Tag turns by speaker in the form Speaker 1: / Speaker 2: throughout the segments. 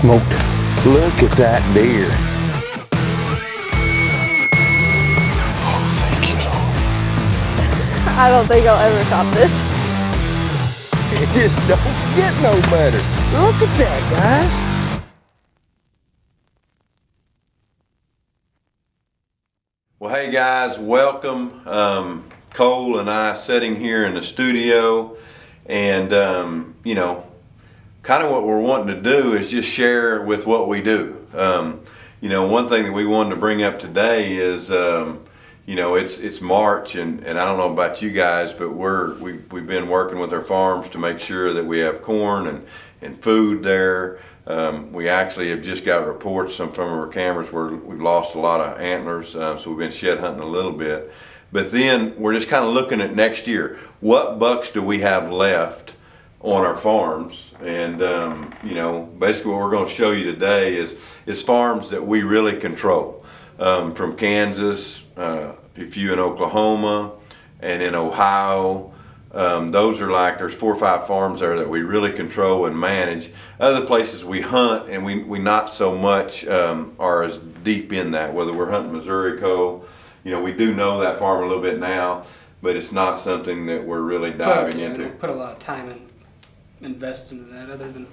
Speaker 1: smoked. Look at that deer. Oh, thank you, Lord.
Speaker 2: I don't think I'll ever top this.
Speaker 1: It just don't get no better. Look at that, guys.
Speaker 3: Well, hey guys, welcome. Cole and I sitting here in the studio, and you know, kind of what we're wanting to do is just share with what we do. You know, one thing that we wanted to bring up today is, you know, it's March, and I don't know about you guys, but we've been working with our farms to make sure that we have corn and food there. We actually have just got reports from our cameras where we've lost a lot of antlers, so we've been shed hunting a little bit. But then we're just kind of looking at next year. What bucks do we have left on our farms? And you know, basically what we're going to show you today is farms that we really control. From Kansas, a few in Oklahoma, and in Ohio. Those are like, there's 4 or 5 farms there that we really control and manage. Other places we hunt, and we not so much are as deep in that, whether we're hunting Missouri, Cole. You know, we do know that farm a little bit now, but it's not something that we're really diving into.
Speaker 4: Put a lot of time and invest into that, other than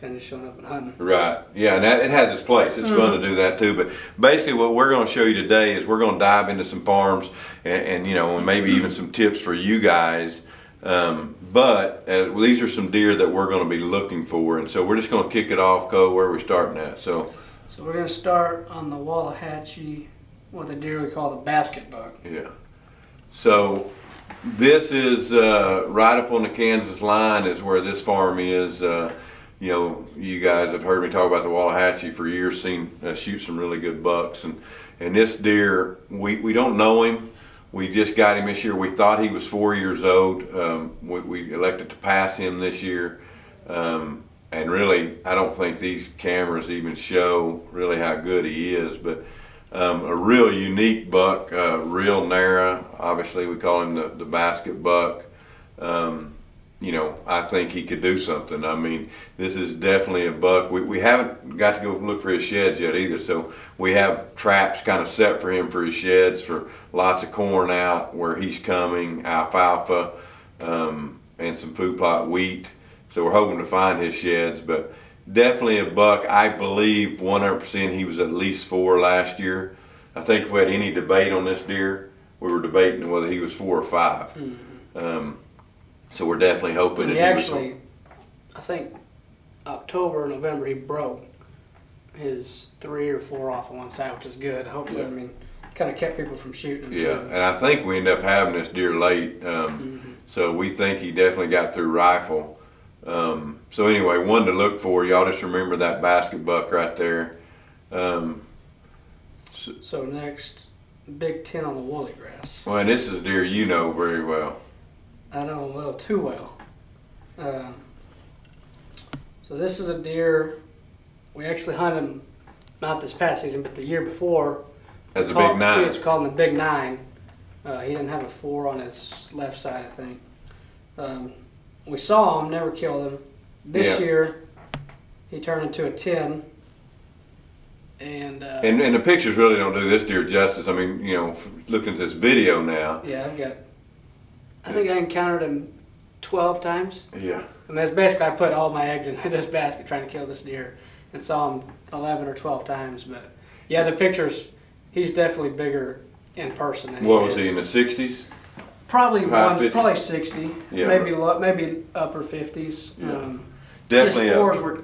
Speaker 4: kind of showing up and hunting.
Speaker 3: Right. Yeah, and it has its place. It's fun to do that too. But basically, what we're going to show you today is we're going to dive into some farms and you know, and maybe even some tips for you guys. But these are some deer that we're going to be looking for, and so we're just going to kick it off. Cole, where are we starting at? So
Speaker 4: we're going to start on the Wallahatchie with a deer we call the basket buck.
Speaker 3: Yeah. So this is right up on the Kansas line is where this farm is. You know, you guys have heard me talk about the Wallahatchie for years, seen shoot some really good bucks, and this deer, we don't know him. We just got him this year. We thought he was 4 years old. We elected to pass him this year, and really, I don't think these cameras even show really how good he is, but a real unique buck, real narrow. Obviously, we call him the basket buck. You know, I think he could do something. I mean, this is definitely a buck. We haven't got to go look for his sheds yet either, so we have traps kind of set for him for his sheds, for lots of corn out where he's coming, alfalfa, and some food plot wheat. So we're hoping to find his sheds, but definitely a buck. I believe 100% he was at least 4 last year. I think if we had any debate on this deer, we were debating whether he was 4 or 5. Mm-hmm. So we're definitely hoping that he
Speaker 4: actually, I think October or November, he broke his 3 or 4 off on one side, which is good. Hopefully, yeah. I mean, kind of kept people from shooting him.
Speaker 3: Yeah,
Speaker 4: too.
Speaker 3: And I think we ended up having this deer late. So we think he definitely got through rifle. So anyway, one to look for. Y'all just remember that basket buck right there.
Speaker 4: So next, Big 10 on the woolly grass.
Speaker 3: Well, and this is a deer you know very well.
Speaker 4: I know a little too well. So this is a deer, we actually hunted him, not this past season, but the year before.
Speaker 3: As a big 9.
Speaker 4: We used to call him the Big 9. He didn't have a 4 on his left side, I think. We saw him, never killed him. This year, he turned into a 10. And
Speaker 3: the pictures really don't do this deer justice. I mean, you know, looking at this video now.
Speaker 4: Yeah, I think I encountered him 12 times.
Speaker 3: Yeah.
Speaker 4: And that's basically, I put all my eggs in this basket trying to kill this deer, and saw him 11 or 12 times. But yeah, the pictures, he's definitely bigger in person than
Speaker 3: what was he, in the 60s?
Speaker 4: Probably 60. Yeah, maybe upper 50s.
Speaker 3: Yeah. Definitely.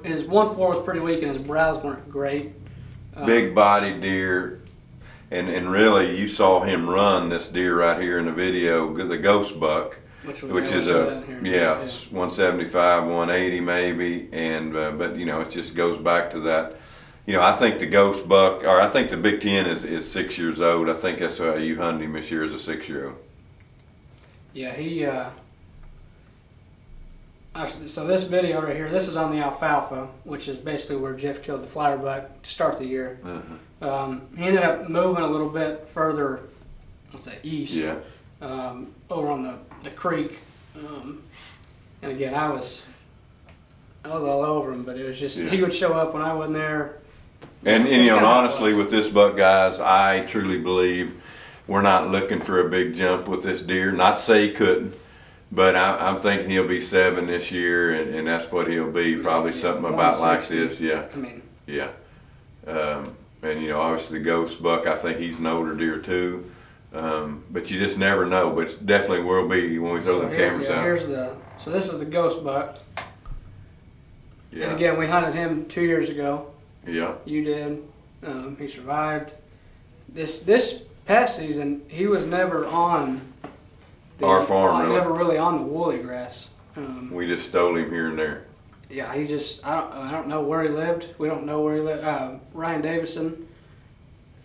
Speaker 4: His 1.4 was pretty weak, and his brows weren't great.
Speaker 3: Big body deer. And really, you saw him run this deer right here in the video, the ghost buck, which is 175, 180 maybe, and but you know, it just goes back to that. You know, I think the ghost buck, or I think the Big 10 is 6 years old. I think that's why you hunted him this year as a 6-year-old.
Speaker 4: Yeah, he. So this video right here, this is on the alfalfa, which is basically where Jeff killed the flower buck to start the year. He ended up moving a little bit further, let's say east, over on the creek. And again, I was I was all over him, but it was just
Speaker 3: Yeah.
Speaker 4: he would show up when I wasn't there.
Speaker 3: And
Speaker 4: That's
Speaker 3: you know,
Speaker 4: kinda how it
Speaker 3: honestly,
Speaker 4: was.
Speaker 3: with this buck, guys, I truly believe we're not looking for a big jump with this deer. Not to say he couldn't, but I'm thinking he'll be 7 this year, and that's what he'll be. Probably
Speaker 4: Yeah,
Speaker 3: something about like
Speaker 4: 160.
Speaker 3: this, yeah,
Speaker 4: I mean,
Speaker 3: yeah. And you know, obviously the ghost buck, I think he's an older deer too. But you just never know. But it definitely will be when we throw
Speaker 4: so
Speaker 3: them cameras out.
Speaker 4: so this is the ghost buck.
Speaker 3: Yeah,
Speaker 4: And again, we hunted him 2 years ago.
Speaker 3: yeah.
Speaker 4: You did. He survived. This past season, he was never on
Speaker 3: Our farm, really.
Speaker 4: Never really on the woolly grass.
Speaker 3: We just stole him here and there.
Speaker 4: Yeah, he just I don't know where he lived. We don't know where he lived. Ryan Davison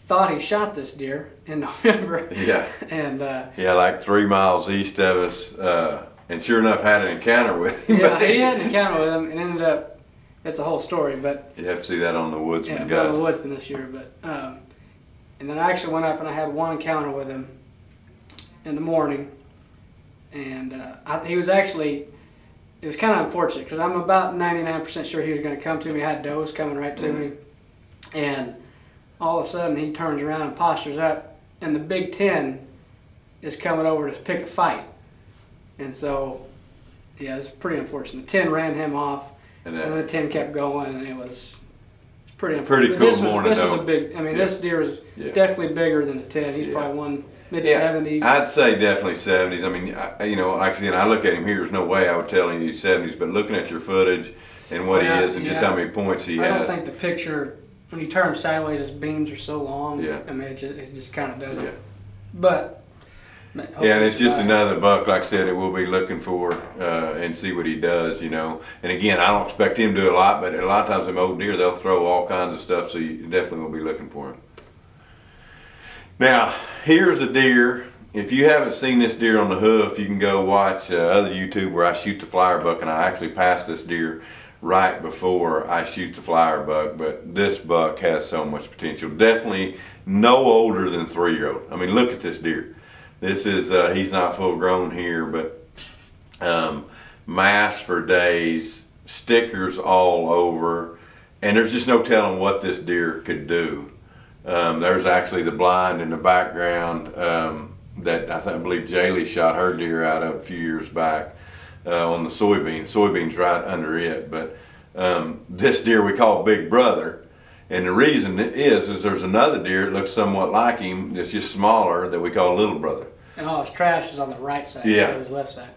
Speaker 4: thought he shot this deer in November.
Speaker 3: Yeah.
Speaker 4: And
Speaker 3: Yeah, like 3 miles east of us, and sure enough had an encounter with him.
Speaker 4: yeah, he had an encounter with him and ended up. It's a whole story, but
Speaker 3: You have to see that on the Woodsman,
Speaker 4: yeah,
Speaker 3: guys.
Speaker 4: got the Woodsman this year. But and then I actually went up and I had one encounter with him in the morning, and he was actually. It was kind of unfortunate because I'm about 99% sure he was going to come to me. I had does coming right to me, and all of a sudden he turns around and postures up, and the Big 10 is coming over to pick a fight. And so, yeah, it's pretty unfortunate. The 10 ran him off, and the 10 kept going, and it was pretty unfortunate.
Speaker 3: Pretty cool
Speaker 4: But
Speaker 3: morning,
Speaker 4: this was
Speaker 3: though.
Speaker 4: a big, I mean, this deer is
Speaker 3: Yeah.
Speaker 4: definitely bigger than the 10. He's
Speaker 3: Yeah.
Speaker 4: probably one mid-70s.
Speaker 3: I'd say definitely 70s. I mean, you know, like again, I look at him here. There's no way I would tell him he's 70s. But looking at your footage and what
Speaker 4: Yeah,
Speaker 3: he is, and just
Speaker 4: yeah.
Speaker 3: how many points he
Speaker 4: I don't
Speaker 3: has.
Speaker 4: think the picture, when you turn him sideways, his beams are so long.
Speaker 3: Yeah.
Speaker 4: I mean, it just kind of doesn't.
Speaker 3: Yeah.
Speaker 4: But.
Speaker 3: Yeah, and it's just another buck, like I said, that we'll be looking for and see what he does, you know. And again, I don't expect him to do a lot, but a lot of times them old deer, they'll throw all kinds of stuff, so you definitely will be looking for him. Now, here's a deer. If you haven't seen this deer on the hoof, you can go watch other YouTube where I shoot the flyer buck, and I actually pass this deer right before I shoot the flyer buck. But this buck has so much potential. Definitely no older than 3-year-old. I mean, look at this deer. This is he's not full grown here, but mass for days, stickers all over, and there's just no telling what this deer could do. There's actually the blind in the background that I believe Jaylee shot her deer out of a few years back on the soybeans right under it. But this deer we call Big Brother, and the reason is there's another deer that looks somewhat like him that's just smaller that we call Little Brother.
Speaker 4: And all his trash is on the right side,
Speaker 3: Yeah.
Speaker 4: instead of his left side.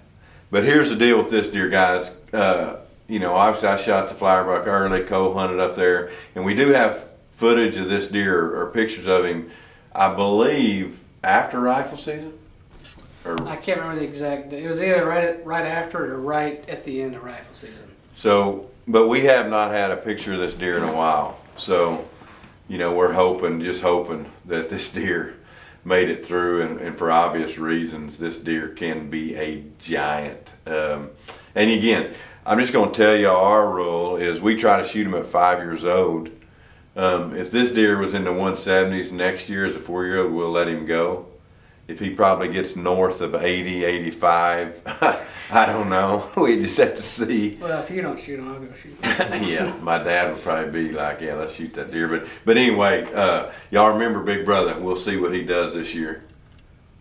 Speaker 3: But here's the deal with this deer, guys. You know, obviously I shot the flyer buck early, co-hunted up there, and we do have footage of this deer or pictures of him, I believe, after rifle season? Or,
Speaker 4: I can't remember the exact. It was either right after it or right at the end of rifle season.
Speaker 3: so, but we have not had a picture of this deer in a while. So, you know, we're just hoping that this deer made it through, and for obvious reasons, this deer can be a giant. And again, I'm just going to tell you our rule is we try to shoot them at 5 years old. If this deer was in the 170s next year as a 4-year-old, we'll let him go. If he probably gets north of 80, 85, I don't know. We just have to see.
Speaker 4: Well, if you don't shoot him, I'll go shoot him.
Speaker 3: Yeah, my dad would probably be like, yeah, let's shoot that deer. But anyway, y'all remember Big Brother. We'll see what he does this year.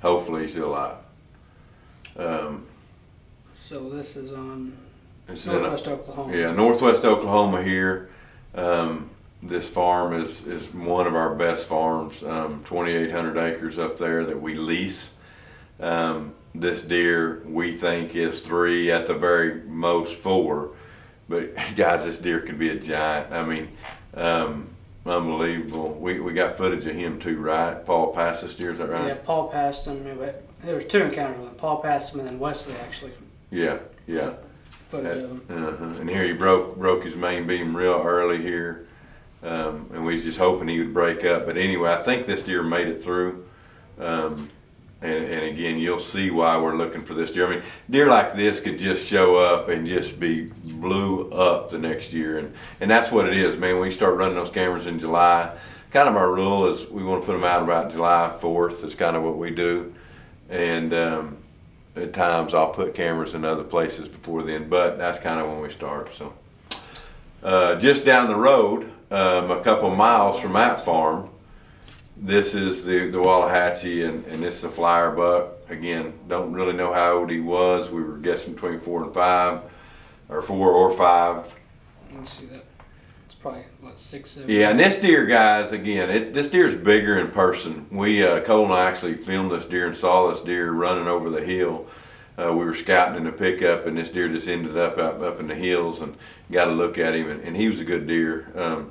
Speaker 3: Hopefully he's still alive.
Speaker 4: So this is on
Speaker 3: This is
Speaker 4: Northwest Oklahoma.
Speaker 3: Yeah, Northwest Oklahoma here. This farm is one of our best farms, 2,800 acres up there that we lease. This deer we think is 3, at the very most 4. But guys, this deer could be a giant. I mean, unbelievable. We got footage of him too, right? Paul passed this deer, is that right?
Speaker 4: Yeah, Paul passed him. There was 2 encounters with him. Paul passed him, and then Wesley actually.
Speaker 3: Yeah.
Speaker 4: Footage of him.
Speaker 3: And here he broke his main beam real early here. And we was just hoping he would break up. But anyway, I think this deer made it through. And again, you'll see why we're looking for this deer. I mean, deer like this could just show up and just be blew up the next year. And that's what it is, man. We start running those cameras in July. Kind of our rule is we want to put them out about July 4th. It's kind of what we do. And at times I'll put cameras in other places before then, but that's kind of when we start. So just down the road, a couple miles from that farm, this is the Wallahatchie, and this is a flyer buck. Again, don't really know how old he was. We were guessing between 4 and 5, or 4 or 5.
Speaker 4: Let me see that. It's probably, what, 6, 7?
Speaker 3: Yeah, and this deer, guys, again, this deer's bigger in person. We, Cole and I actually filmed this deer and saw this deer running over the hill. We were scouting in the pickup, and this deer just ended up in the hills, and got to look at him, and he was a good deer.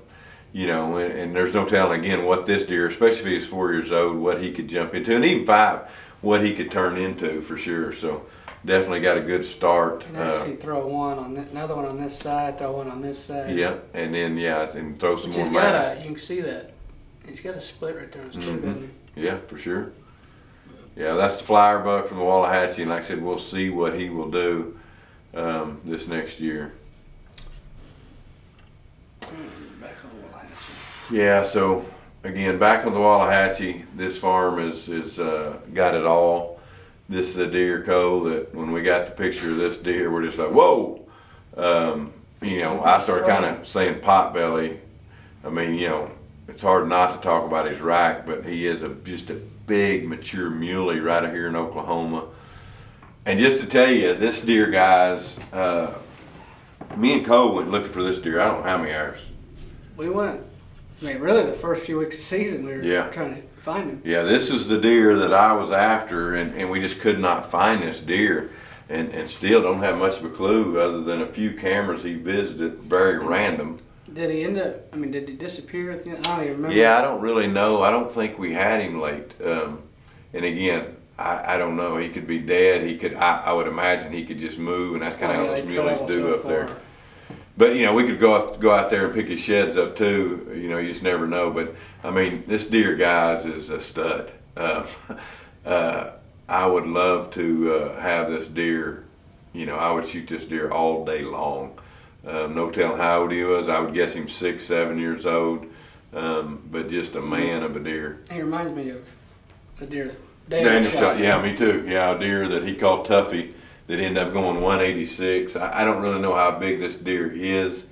Speaker 3: You know, and there's no telling, again, what this deer, especially if he's 4 years old, what he could jump into, and even 5, what he could turn into for sure. So definitely got a good start.
Speaker 4: And actually throw one on another one on this side, throw one on this side.
Speaker 3: Yeah, and then and throw some
Speaker 4: Which
Speaker 3: more
Speaker 4: he's
Speaker 3: mass.
Speaker 4: you can see that. He's got a split right there. It's good.
Speaker 3: Yeah, for sure. Yeah, that's the flyer buck from the Wallahatchie, and like I said, we'll see what he will do this next year.
Speaker 4: Back on the Wallahatchie.
Speaker 3: Yeah, so again, back on the Wallahatchie, this farm is got it all. This is a deer, Cole, that when we got the picture of this deer, we're just like, whoa. You know, I started kind of saying pot belly. I mean, you know, it's hard not to talk about his rack, but he is just a big, mature muley right here in Oklahoma. And just to tell you, this deer, guys, me and Cole went looking for this deer. I don't know how many hours.
Speaker 4: We went, I mean, really the first few weeks of the season we were trying to find him.
Speaker 3: Yeah, this is the deer that I was after, and we just could not find this deer, and still don't have much of a clue other than a few cameras he visited, very random.
Speaker 4: Did he end up, I mean, did he disappear at the end? I don't even remember.
Speaker 3: Yeah, I don't really know. I don't think we had him late. And again, I don't know. He could be dead. He could. I would imagine he could just move, and that's kind of how those muleys do up there. But you know, we could go out there and pick his sheds up too. You know, you just never know. But I mean, this deer, guys, is a stud. I would love to have this deer. You know, I would shoot this deer all day long. No telling how old he was. I would guess him 6, 7 years old. But just a man of a deer.
Speaker 4: He reminds me of the deer
Speaker 3: Daniel shot. Yeah, me too. Yeah, a deer that he called Tuffy that ended up going 186. I don't really know how big this deer is,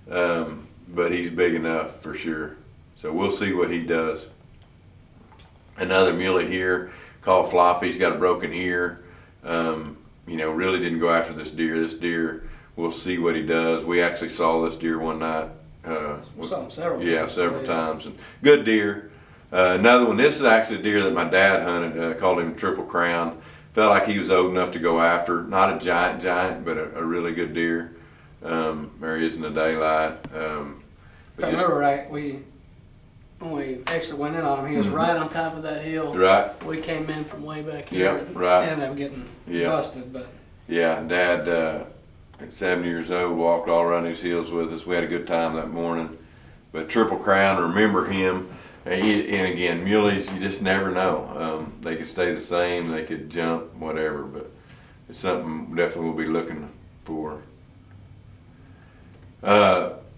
Speaker 3: but he's big enough for sure. So we'll see what he does. Another muley here called Floppy. He's got a broken ear. You know, really didn't go after this deer. This deer, we'll see what he does. We actually saw this deer one night.
Speaker 4: Saw him several times.
Speaker 3: Yeah, several times. And good deer. Another one, this is actually a deer that my dad hunted, called him Triple Crown. Felt like he was old enough to go after. Not a giant, but a really good deer. There he is in the daylight.
Speaker 4: If I remember right, when we actually went in on him, he was right on top of that hill.
Speaker 3: Right.
Speaker 4: We came in from way back here.
Speaker 3: Yep, right.
Speaker 4: Ended up getting busted, but.
Speaker 3: Yeah, Dad, at 70 years old, walked all around these hills with us. We had a good time that morning. But Triple Crown, remember him. And again, muleys, you just never know. They could stay the same, they could jump, whatever, but it's something definitely we'll be looking for.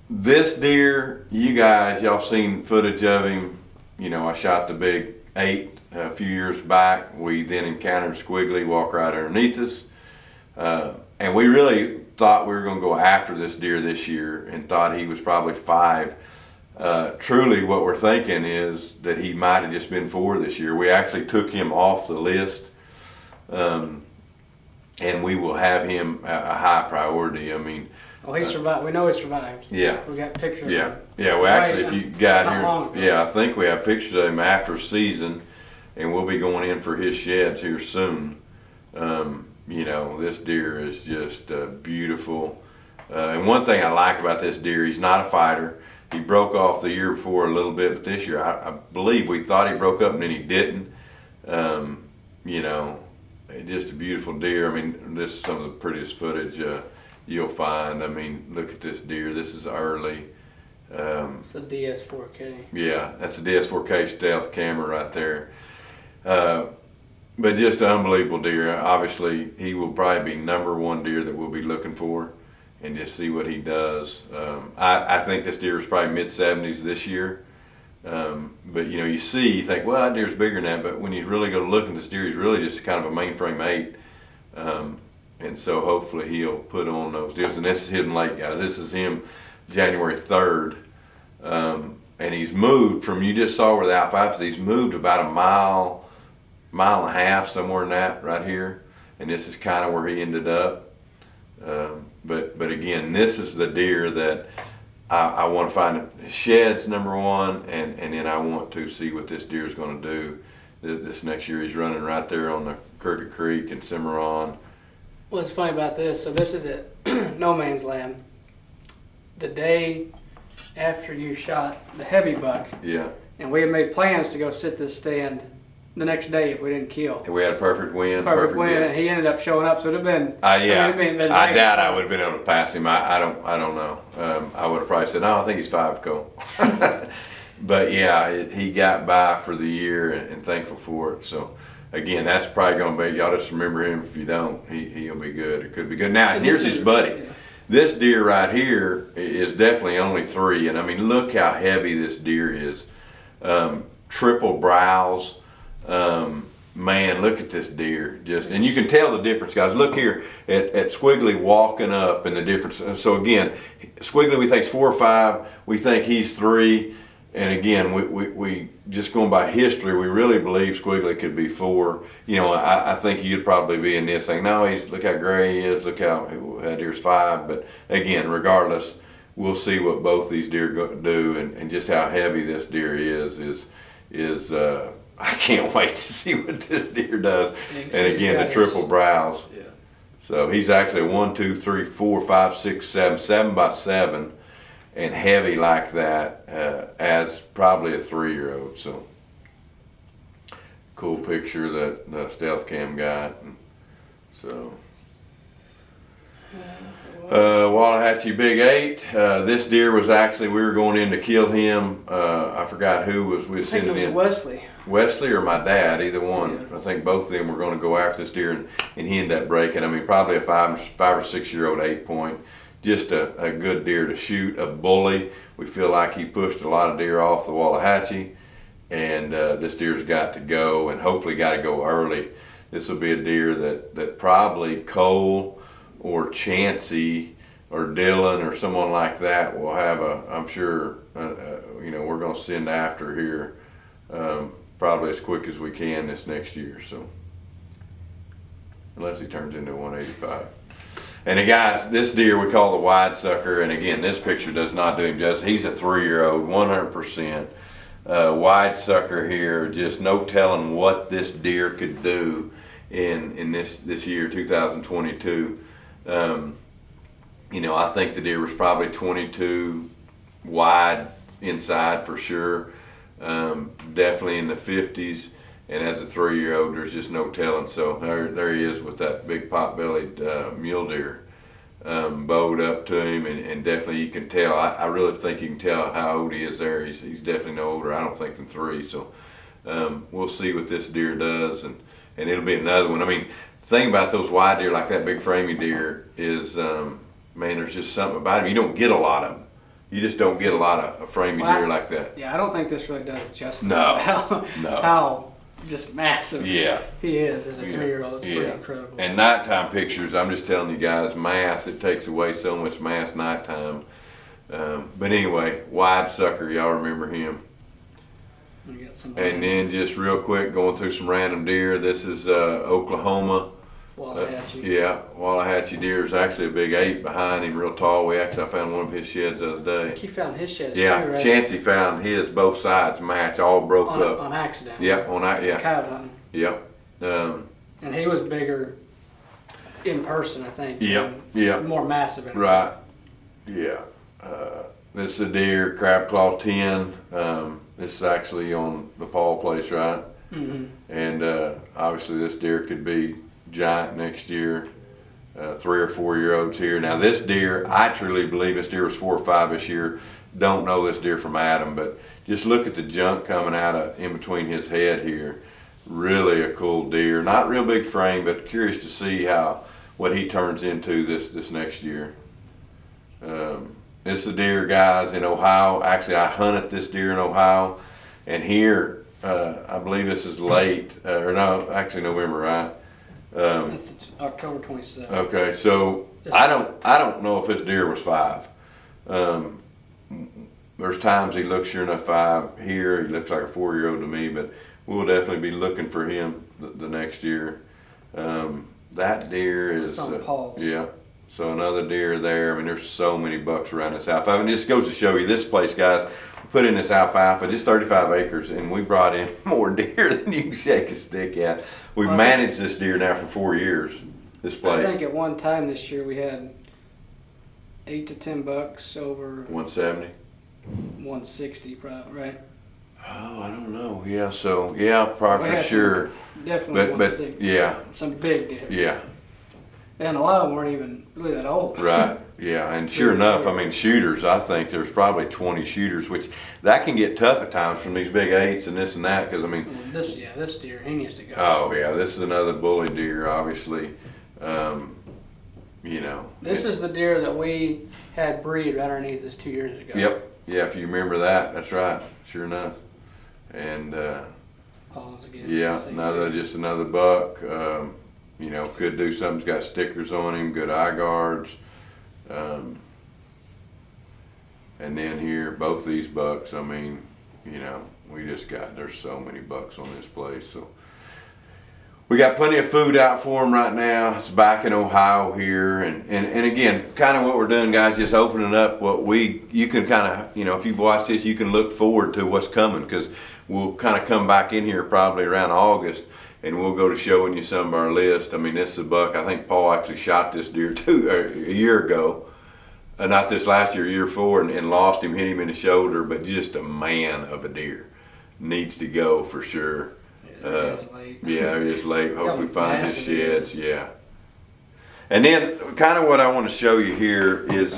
Speaker 3: This deer, you guys, y'all seen footage of him. You know, I shot the big 8 a few years back. We then encountered Squiggly walk right underneath us. And we really thought we were going to go after this deer this year and thought he was probably 5. Truly what we're thinking is that he might have just been 4 this year. We actually took him off the list, and we will have him a high priority. I mean,
Speaker 4: well, he survived. We know he survived.
Speaker 3: Yeah.
Speaker 4: We got pictures
Speaker 3: yeah,
Speaker 4: of him.
Speaker 3: yeah. Well, actually, if you got
Speaker 4: Not
Speaker 3: here, yeah, I think we have pictures of him after season, and we'll be going in for his sheds here soon. You know, this deer is just beautiful. And one thing I like about this deer, he's not a fighter. He broke off the year before a little bit, but this year I believe we thought he broke up and then he didn't. You know, just a beautiful deer. I mean, this is some of the prettiest footage you'll find. I mean, look at this deer. This is early.
Speaker 4: It's a DS4K.
Speaker 3: Yeah, that's a DS4K stealth camera right there. But just an unbelievable deer. Obviously, he will probably be #1 deer that we'll be looking for, and just see what he does. I think this deer is probably mid-70s this year. But you know, you think, well, that deer's bigger than that. But when you really go to look at this deer, he's really just kind of a mainframe 8. And so hopefully he'll put on those deers. And this is Hidden Lake, guys. This is him January 3rd. And he's moved from, you just saw where the alfalfa is, he's moved about a mile and a half, somewhere in that right here. And this is kind of where he ended up. But again, this is the deer that I want to find his sheds, number one, and then I want to see what this deer is going to do this next year. He's running right there on the Crooked Creek and Cimarron.
Speaker 4: What's funny about this, so this is at no man's land. The day after you shot the heavy buck,
Speaker 3: Yeah.
Speaker 4: and we had made plans to go sit this stand the next day if we didn't kill.
Speaker 3: And we had a perfect win.
Speaker 4: Perfect win, and he ended up showing up, so it'd have been.
Speaker 3: Yeah. I doubt I
Speaker 4: would.
Speaker 3: would have been able to pass him. I don't know. I would have probably said, no, I think he's 5 Cole. But yeah, he got by for the year, and thankful for it. So again, that's probably going to be, y'all just remember him. If you don't, he'll be good. It could be good. Now, here's his buddy.
Speaker 4: Yeah.
Speaker 3: This deer right here is definitely only 3, and I mean, look how heavy this deer is. Triple brows. Man, look at this deer. And you can tell the difference, guys. Look here at Squiggly walking up and the difference. So again, Squiggly we think is 4 or 5. We think he's 3. And again, we just going by history, we really believe Squiggly could be 4. You know, I think you'd probably be in this thing. No, look how gray he is. Look how that deer's 5. But again, regardless, we'll see what both these deer do, and just how heavy this deer is. I can't wait to see what this deer does. And again, the triple brows.
Speaker 4: Yeah.
Speaker 3: So he's actually 1, 2, 3, 4, 5, 6, 7 by 7. And heavy like that as probably a 3-year-old. So cool picture that the stealth cam got. So Wallahatchie Big 8. This deer was actually, we were going in to kill him. I forgot who we were sending in.
Speaker 4: I think it was
Speaker 3: Wesley or my dad, either one.
Speaker 4: Yeah.
Speaker 3: I think both of them were going to go after this deer, and he ended up breaking. I mean, probably a 5 or 6 year old 8-point. Just a good deer to shoot, a bully. We feel like he pushed a lot of deer off the Wallahatchie, and this deer's got to go, and hopefully got to go early. This will be a deer that probably Cole or Chancey or Dylan or someone like that will have I'm sure, you know, we're going to send after here probably as quick as we can this next year. So unless he turns into 185. And guys, this deer we call the wide sucker, and again, this picture does not do him justice. He's a 3-year-old, 100%. Wide sucker here, just no telling what this deer could do in this year, 2022. You know, I think the deer was probably 22 wide inside for sure. Definitely in the 50s. And as a 3-year-old, there's just no telling. So there he is with that big pot-bellied mule deer bowed up to him, and definitely you can tell. I really think you can tell how old he is there. He's definitely no older, I don't think, than 3. So we'll see what this deer does, and it'll be another one. I mean, the thing about those wide deer like that, big framing deer, is man, there's just something about them. You don't get a lot of them. You just don't get a lot of framing deer like that.
Speaker 4: Yeah, I don't think this really does it justice.
Speaker 3: No,
Speaker 4: How just massive he is as a 3-year-old. It's pretty incredible.
Speaker 3: And nighttime pictures, I'm just telling you guys, mass, it takes away so much mass nighttime. But anyway, wide sucker, y'all remember him. And then just real quick, going through some random deer. This is Oklahoma.
Speaker 4: Wallahatchie.
Speaker 3: Wallahatchie deer is actually a big 8 behind him, real tall. I found one of his sheds the other day.
Speaker 4: I think you found his sheds
Speaker 3: too,
Speaker 4: right?
Speaker 3: Chancey found his, both sides match, all broke up.
Speaker 4: On accident.
Speaker 3: Yep, on that, yeah.
Speaker 4: Coyote hunting.
Speaker 3: Yep.
Speaker 4: And he was bigger in person, I think.
Speaker 3: Yep.
Speaker 4: More massive.
Speaker 3: Right. Yeah. This is a deer, crab claw 10. This is actually on the Paul place, right?
Speaker 4: Mm-hmm.
Speaker 3: And obviously this deer could be giant next year. 3 or 4 year olds here. Now this deer, I truly believe this deer was 4 or 5 this year. Don't know this deer from Adam, but just look at the junk coming out of in between his head here. Really a cool deer. Not real big frame, but curious to see what he turns into this next year. This is a deer, guys, in Ohio. Actually, I hunted this deer in Ohio, and here I believe this is late, or no, actually November, right?
Speaker 4: It's October 27th.
Speaker 3: Okay, so I don't know if this deer was 5. there's times he looks sure enough 5 here. He looks like a 4-year-old to me, but we'll definitely be looking for him the next year. That deer is
Speaker 4: on pause.
Speaker 3: yeah. So another deer there. I mean, there's so many bucks around this alfalfa. And it just goes to show you this place, guys. We put in this alfalfa, just 35 acres, and we brought in more deer than you can shake a stick at. We've managed this deer now for 4 years. This place.
Speaker 4: I think at one time this year we had 8 to 10 bucks over
Speaker 3: 170.
Speaker 4: 160, probably, right?
Speaker 3: Oh, I don't know. Yeah, so yeah, probably for sure.
Speaker 4: Definitely
Speaker 3: But
Speaker 4: 160.
Speaker 3: yeah,
Speaker 4: Some big deer.
Speaker 3: yeah,
Speaker 4: And a lot of them weren't even really that old.
Speaker 3: right. Yeah, and sure enough, I mean, shooters. I think there's probably 20 shooters, which that can get tough at times from these big 8s and this and that. Because I mean,
Speaker 4: This deer, he needs to go.
Speaker 3: oh yeah, this is another bully deer, obviously. You know.
Speaker 4: This is the deer that we had breed right underneath us 2 years ago.
Speaker 3: Yep. Yeah, if you remember that, that's right. Sure enough. And
Speaker 4: Pause again.
Speaker 3: yeah,
Speaker 4: Just
Speaker 3: just another buck. You know, could do something's got stickers on him, good eye guards. And then here, both these bucks, I mean, you know, there's so many bucks on this place. So we got plenty of food out for them right now. It's back in Ohio here. And again, kind of what we're doing, guys, just opening up you can kind of, you know, if you've watched this, you can look forward to what's coming, because we'll kind of come back in here probably around August, and we'll go to showing you some of our list. I mean, this is a buck. I think Paul actually shot this deer a year ago. Not this last year, year 4, and lost him, hit him in the shoulder, but just a man of a deer. Needs to go for sure.
Speaker 4: late.
Speaker 3: Yeah, it is late. Hopefully find his
Speaker 4: massive
Speaker 3: sheds, yeah. And then kind of what I want to show you here is,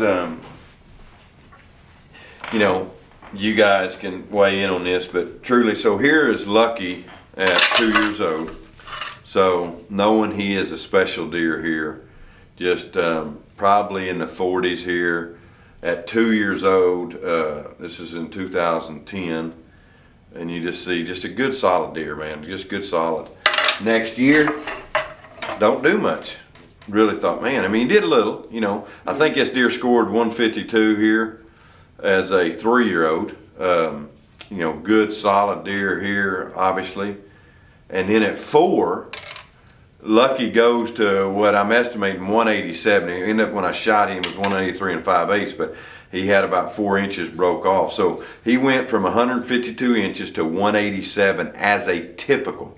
Speaker 3: you know, you guys can weigh in on this, but truly, so here is Lucky at 2 years old. So knowing he is a special deer here, just probably in the 40s here at 2 years old. This is in 2010, and you just see just a good solid deer, man, just good solid. Next year, don't do much. Really thought, man, I mean, he did a little, you know. I think this deer scored 152 here as a 3-year-old. You know, good solid deer here, obviously. And then at 4, Lucky goes to what I'm estimating 187. He ended up, when I shot him, was 183 and 5/8, but he had about 4 inches broke off. So he went from 152 inches to 187 as a typical.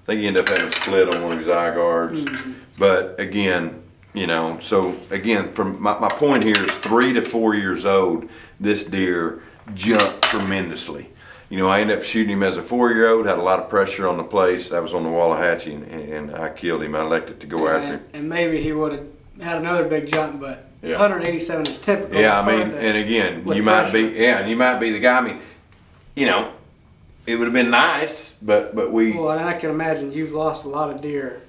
Speaker 3: I think he ended up having a split on one of his eye guards. Mm-hmm. But again, you know, so again, from my point here is 3 to 4 years old, this deer jumped tremendously. You know, I ended up shooting him as a 4-year-old, had a lot of pressure on the place. That was on the Wallahatchie, and I killed him. I elected to go after him.
Speaker 4: And maybe he would have had another big jump, but
Speaker 3: yeah.
Speaker 4: 187 is typical.
Speaker 3: Yeah, I mean, and again, you might be, and you might be the guy. I mean, you know, it would have been nice, but we.
Speaker 4: Well, and I can imagine you've lost a lot of deer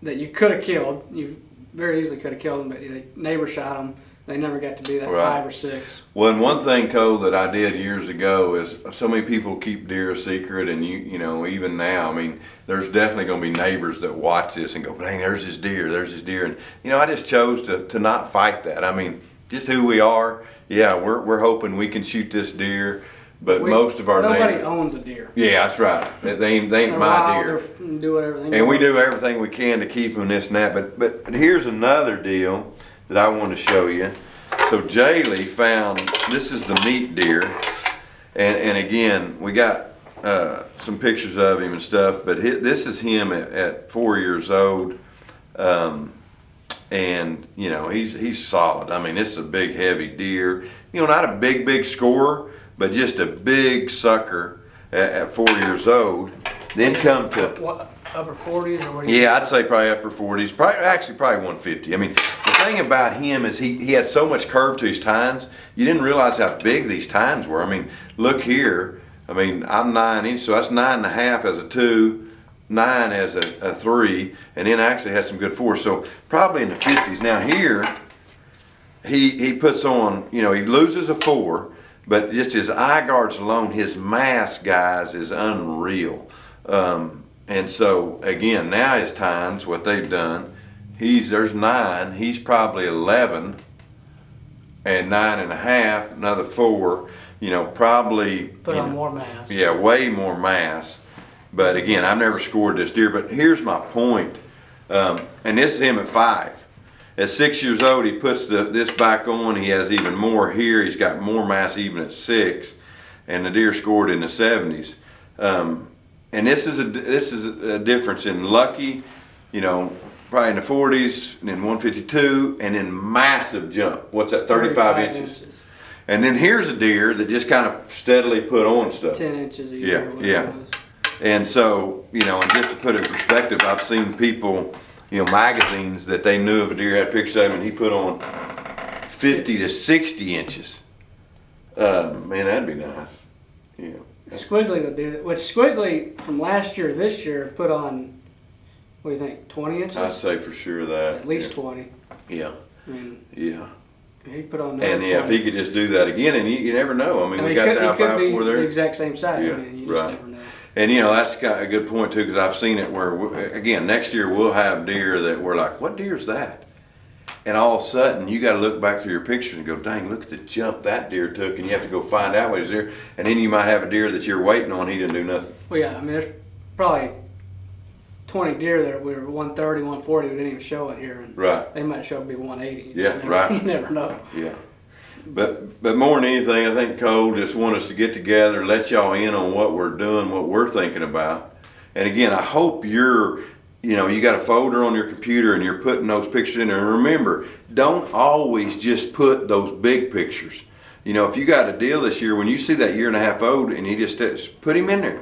Speaker 4: that you could have killed. You very easily could have killed them, but the neighbor shot them. They never got to be that
Speaker 3: Right.
Speaker 4: 5 or 6.
Speaker 3: Well, and one thing, Cole, that I did years ago is so many people keep deer a secret, and you know, even now, I mean, there's definitely going to be neighbors that watch this and go, "Dang, there's this deer," and you know, I just chose to not fight that. I mean, just who we are. Yeah, we're hoping we can shoot this deer, but most of our
Speaker 4: nobody
Speaker 3: neighbors
Speaker 4: owns a deer.
Speaker 3: Yeah, that's right. They ain't
Speaker 4: They're
Speaker 3: my
Speaker 4: wild,
Speaker 3: deer.
Speaker 4: Do whatever they
Speaker 3: And we
Speaker 4: want.
Speaker 3: do everything we can to keep them this and that. But here's another deal that I want to show you. So Jaylee found, this is the meat deer, and again, we got some pictures of him and stuff, but this is him at 4 years old, and you know, he's solid. I mean, this is a big, heavy deer. You know, not a big scorer, but just a big sucker at 4 years old. Then come to
Speaker 4: What, upper 40s or what do you
Speaker 3: yeah, I'd say probably upper 40s, probably 150. I mean, the thing about him is he had so much curve to his tines, you didn't realize how big these tines were. I mean, look here. I mean, I'm 9 inches, so that's 9.5 as a 2, 9 as a 3, and then actually has some good 4. So probably in the 50s. Now here, he puts on, you know, he loses a 4, but just his eye guards alone, his mass, guys, is unreal. And so again, now his tines, what they've done, there's 9, he's probably 11 and 9.5, another 4. You know, probably
Speaker 4: Put
Speaker 3: you
Speaker 4: on
Speaker 3: know,
Speaker 4: more mass.
Speaker 3: Yeah, way more mass. But again, I've never scored this deer. But here's my point, and this is him at 5. At 6 years old, he puts this back on. He has even more here. He's got more mass even at 6, and the deer scored in the 70s. And this is a difference in lucky, you know, probably in the 40s, and then 152, and then massive jump. What's that? 35 inches. And then here's a deer that just kind of steadily put on stuff.
Speaker 4: 10 inches a year.
Speaker 3: Yeah. And so, you know, and just to put it in perspective, I've seen people, you know, magazines that they knew of a deer, had pictures of him, and he put on 50 to 60 inches. Man, that'd be nice. Yeah.
Speaker 4: Squiggly would do that. Which Squiggly from last year, this year, put on, what do you think, 20 inches?
Speaker 3: I'd say for sure that.
Speaker 4: At least 20.
Speaker 3: Yeah.
Speaker 4: I mean,
Speaker 3: yeah.
Speaker 4: He put on.
Speaker 3: And yeah, if he could just do that again, and you never know. I mean, we got the alfalfa for there.
Speaker 4: The exact same size.
Speaker 3: Yeah,
Speaker 4: I mean, you just never know.
Speaker 3: And you know, that's got a good point too, because I've seen it where, again, next year we'll have deer that we're like, what deer is that? And all of a sudden, you got to look back through your pictures and go, dang, look at the jump that deer took, and you have to go find out what he's there. And then you might have a deer that you're waiting on, he didn't do nothing.
Speaker 4: Well, yeah, I mean, there's probably 20 deer that we were 130, 140, we didn't even show it here. And
Speaker 3: right.
Speaker 4: They might show up to be 180.
Speaker 3: Yeah, right.
Speaker 4: You never know.
Speaker 3: Yeah. But more than anything, I think Cole just want us to get together, let y'all in on what we're doing, what we're thinking about. And again, I hope you got a folder on your computer and you're putting those pictures in there. And remember, don't always just put those big pictures. You know, if you got a deal this year, when you see that 1.5 year old and you just put him in there.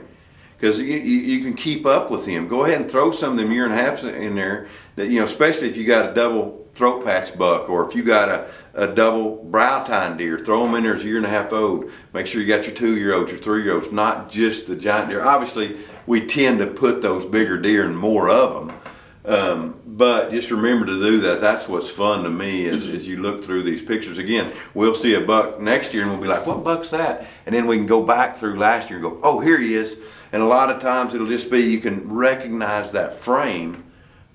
Speaker 3: Because you can keep up with him. Go ahead and throw some of them 1.5 years in there. That, you know, especially if you got a double throat patch buck, or if you got a double brow tine deer, throw them in there as 1.5 years old. Make sure you got your 2-year-olds, your 3-year-olds, not just the giant deer. Obviously, we tend to put those bigger deer in more of them. But just remember to do that. That's what's fun to me is you look through these pictures. Again, we'll see a buck next year and we'll be like, what buck's that? And then we can go back through last year and go, oh, here he is. And a lot of times it'll just be, you can recognize that frame,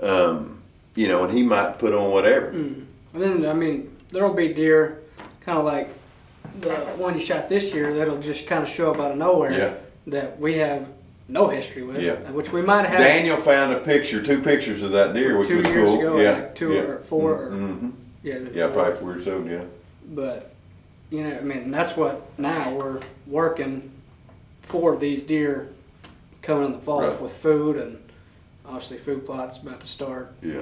Speaker 3: you know, and he might put on whatever.
Speaker 4: And then, I mean, there'll be deer kind of like the one you shot this year that'll just kind of show up out of nowhere that we have no history with, which we might have.
Speaker 3: Daniel found a picture, 2 pictures of that deer, which was cool. 2 years
Speaker 4: ago, like 2 or 4.
Speaker 3: Mm-hmm.
Speaker 4: Yeah,
Speaker 3: probably 4 years old,
Speaker 4: But, you know, I mean, that's what now we're working for these deer coming in the fall with food, and obviously food plots about to start.
Speaker 3: Yeah.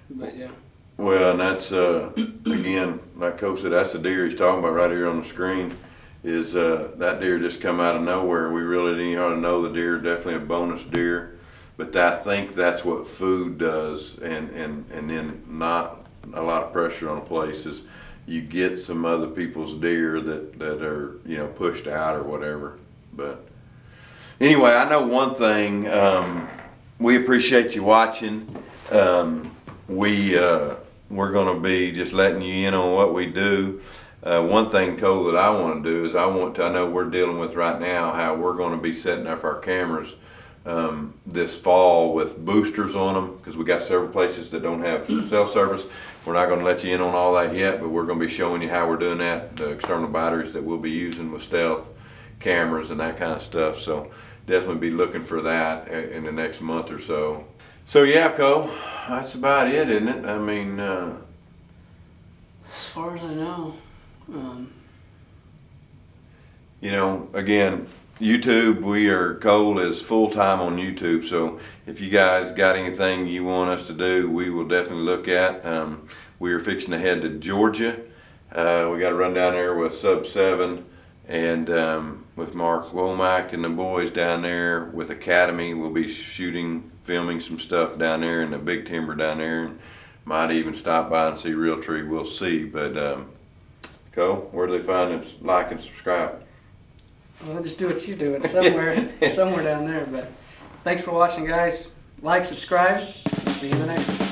Speaker 4: But yeah.
Speaker 3: Well, and that's, again, like Coach said, that's the deer he's talking about right here on the screen. Is that deer just come out of nowhere. We really didn't hardly know the deer. Definitely a bonus deer, but I think that's what food does, and then not a lot of pressure on a place is you get some other people's deer that are, you know, pushed out or whatever. But anyway, I know one thing. We appreciate you watching. We're going to be just letting you in on what we do. One thing, Cole, that I want to do is I know we're dealing with right now how we're going to be setting up our cameras this fall with boosters on them, because we got several places that don't have cell service. We're not going to let you in on all that yet, but we're going to be showing you how we're doing that, the external batteries that we'll be using with stealth cameras and that kind of stuff. So definitely be looking for that in the next month or so. So yeah, Cole, that's about it, isn't it? I mean,
Speaker 4: as far as I know.
Speaker 3: You know, again, YouTube, Cole is full-time on YouTube, so if you guys got anything you want us to do, we will definitely look at. We are fixing to head to Georgia. We got to run down there with Sub 7 and with Mark Womack and the boys down there with Academy. We'll be filming some stuff down there in the big timber down there, and might even stop by and see Realtree. We'll see. But Cole, where do they find us? Like and subscribe.
Speaker 4: Well, just do what you do. It's somewhere down there. But thanks for watching, guys. Like, subscribe. See you in the next one.